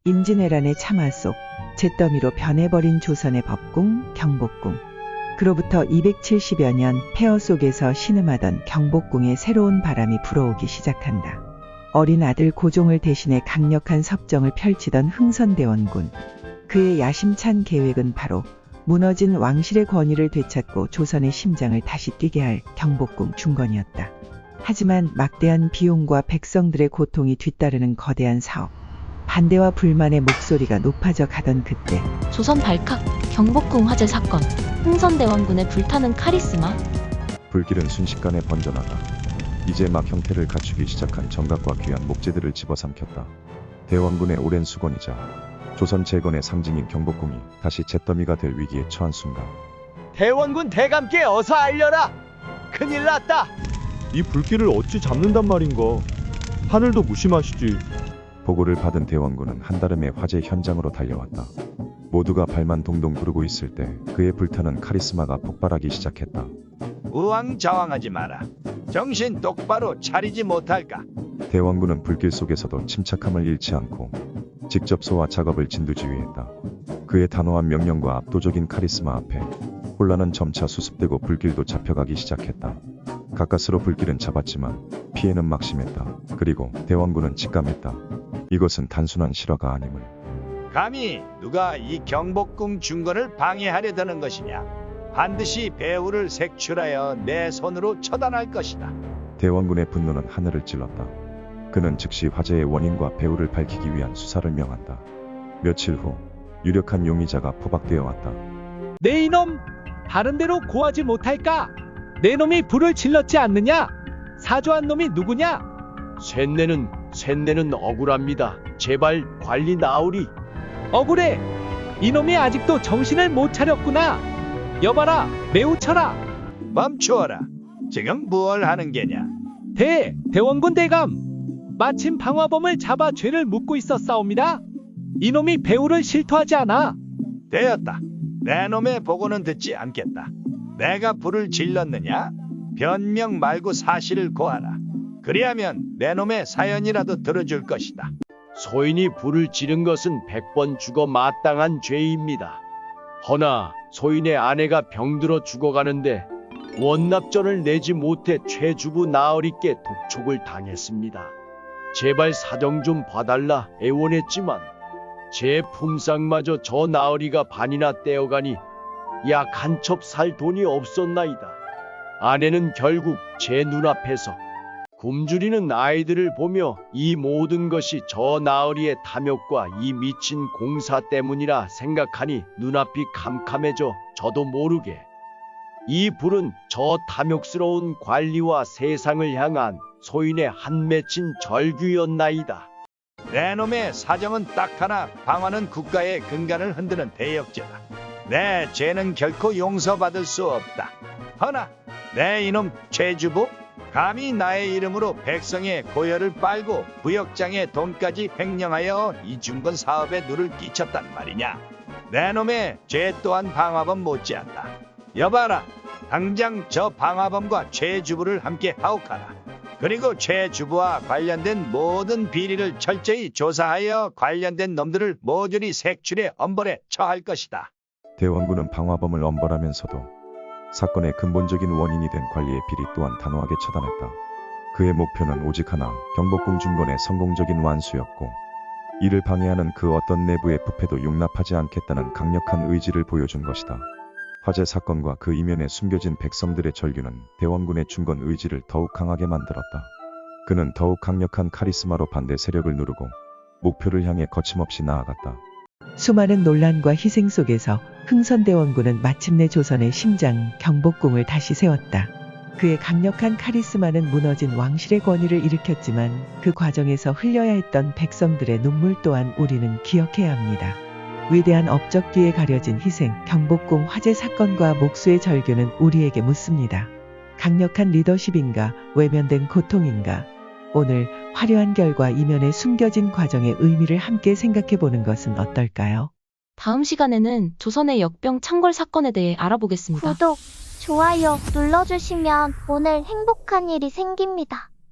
임진왜란의 참화 속 잿더미로 변해버린 조선의 법궁 경복궁. 그로부터 270여 년 폐허 속에서 신음하던 경복궁에 새로운 바람이 불어오기 시작한다. 어린 아들 고종을 대신해 강력한 섭정을 펼치던 흥선대원군. 그의 야심찬 계획은 바로 무너진 왕실의 권위를 되찾고 조선의 심장을 다시 뛰게 할 경복궁 중건이었다. 하지만 막대한 비용과 백성들의 고통이 뒤따르는 거대한 사업. 반대와 불만의 목소리가 높아져 가던 그때 조선 발칵, 경복궁 화재 사건, 흥선대원군의 불타는 카리스마. 불길은 순식간에 번져나가 이제 막 형태를 갖추기 시작한 정각과 귀한 목재들을 집어삼켰다. 대원군의 오랜 수건이자 조선 재건의 상징인 경복궁이 다시 잿더미가 될 위기에 처한 순간 대원군 대감께 어서 알려라. 큰일 났다. 이 불길을 어찌 잡는단 말인가? 하늘도 무심하시지. 보고를 받은 대원군은 한달음에 화재 현장으로 달려왔다. 모두가 발만 동동 구르고 있을 때 그의 불타는 카리스마가 폭발하기 시작했다. 우왕좌왕하지 마라. 정신 똑바로 차리지 못할까? 대원군은 불길 속에서도 침착함을 잃지 않고 직접 소화 작업을 진두지휘했다. 그의 단호한 명령과 압도적인 카리스마 앞에 혼란은 점차 수습되고 불길도 잡혀가기 시작했다. 가까스로 불길은 잡았지만 피해는 막심했다. 그리고 대원군은 직감했다. 이것은 단순한 실화가 아님을. 감히 누가 이 경복궁 중건을 방해하려 드는 것이냐? 반드시 배후를 색출하여 내 손으로 처단할 것이다. 대원군의 분노는 하늘을 찔렀다. 그는 즉시 화재의 원인과 배후를 밝히기 위한 수사를 명한다. 며칠 후 유력한 용의자가 포박되어 왔다. 내 이놈! 다른 데로 고하지 못할까? 내 놈이 불을 질렀지 않느냐? 사조한 놈이 누구냐? 쇳내는 억울합니다. 제발 관리 나으리. 억울해! 이놈이 아직도 정신을 못 차렸구나! 여봐라! 매우 쳐라! 멈추어라. 지금 뭘 하는 게냐? 대원군 대감! 마침 방화범을 잡아 죄를 묻고 있었사옵니다. 이놈이 배후를 실토하지 않아. 되었다. 내 놈의 보고는 듣지 않겠다. 내가 불을 질렀느냐? 변명 말고 사실을 고하라. 그리하면 내 놈의 사연이라도 들어줄 것이다. 소인이 불을 지른 것은 100번 죽어 마땅한 죄입니다. 허나 소인의 아내가 병들어 죽어가는데 원납전을 내지 못해 최주부 나으리께 독촉을 당했습니다. 제발 사정 좀 봐달라 애원했지만 제 품삯마저 저 나으리가 반이나 떼어가니 약 한 첩 살 돈이 없었나이다. 아내는 결국 제 눈앞에서 굶주리는 아이들을 보며 이 모든 것이 저 나으리의 탐욕과 이 미친 공사 때문이라 생각하니 눈앞이 캄캄해져 저도 모르게 이 불은 저 탐욕스러운 관리와 세상을 향한 소인의 한 맺힌 절규였나이다. 내 놈의 사정은 딱 하나. 방화는 국가의 근간을 흔드는 대역죄다. 내 죄는 결코 용서받을 수 없다. 허나 내 이놈 최주부 감히 나의 이름으로 백성의 고열을 빨고 부역장의 돈까지 횡령하여 이 중건 사업에 누를 끼쳤단 말이냐. 내 놈의 죄 또한 방화범 못지않다. 여봐라. 당장 저 방화범과 최주부를 함께 하옥하라. 그리고 최주부와 관련된 모든 비리를 철저히 조사하여 관련된 놈들을 모조리 색출해 엄벌에 처할 것이다. 대원군은 방화범을 엄벌하면서도 사건의 근본적인 원인이 된 관리의 비리 또한 단호하게 처단했다. 그의 목표는 오직 하나, 경복궁 중건의 성공적인 완수였고 이를 방해하는 그 어떤 내부의 부패도 용납하지 않겠다는 강력한 의지를 보여준 것이다. 화재 사건과 그 이면에 숨겨진 백성들의 절규는 대원군의 중건 의지를 더욱 강하게 만들었다. 그는 더욱 강력한 카리스마로 반대 세력을 누르고 목표를 향해 거침없이 나아갔다. 수많은 논란과 희생 속에서 흥선대원군은 마침내 조선의 심장 경복궁을 다시 세웠다. 그의 강력한 카리스마는 무너진 왕실의 권위를 일으켰지만 그 과정에서 흘려야 했던 백성들의 눈물 또한 우리는 기억해야 합니다. 위대한 업적 뒤에 가려진 희생, 경복궁 화재 사건과 목수의 절규는 우리에게 묻습니다. 강력한 리더십인가, 외면된 고통인가? 오늘 화려한 결과 이면에 숨겨진 과정의 의미를 함께 생각해보는 것은 어떨까요? 다음 시간에는 조선의 역병 창궐 사건에 대해 알아보겠습니다. 구독, 좋아요 눌러주시면 오늘 행복한 일이 생깁니다.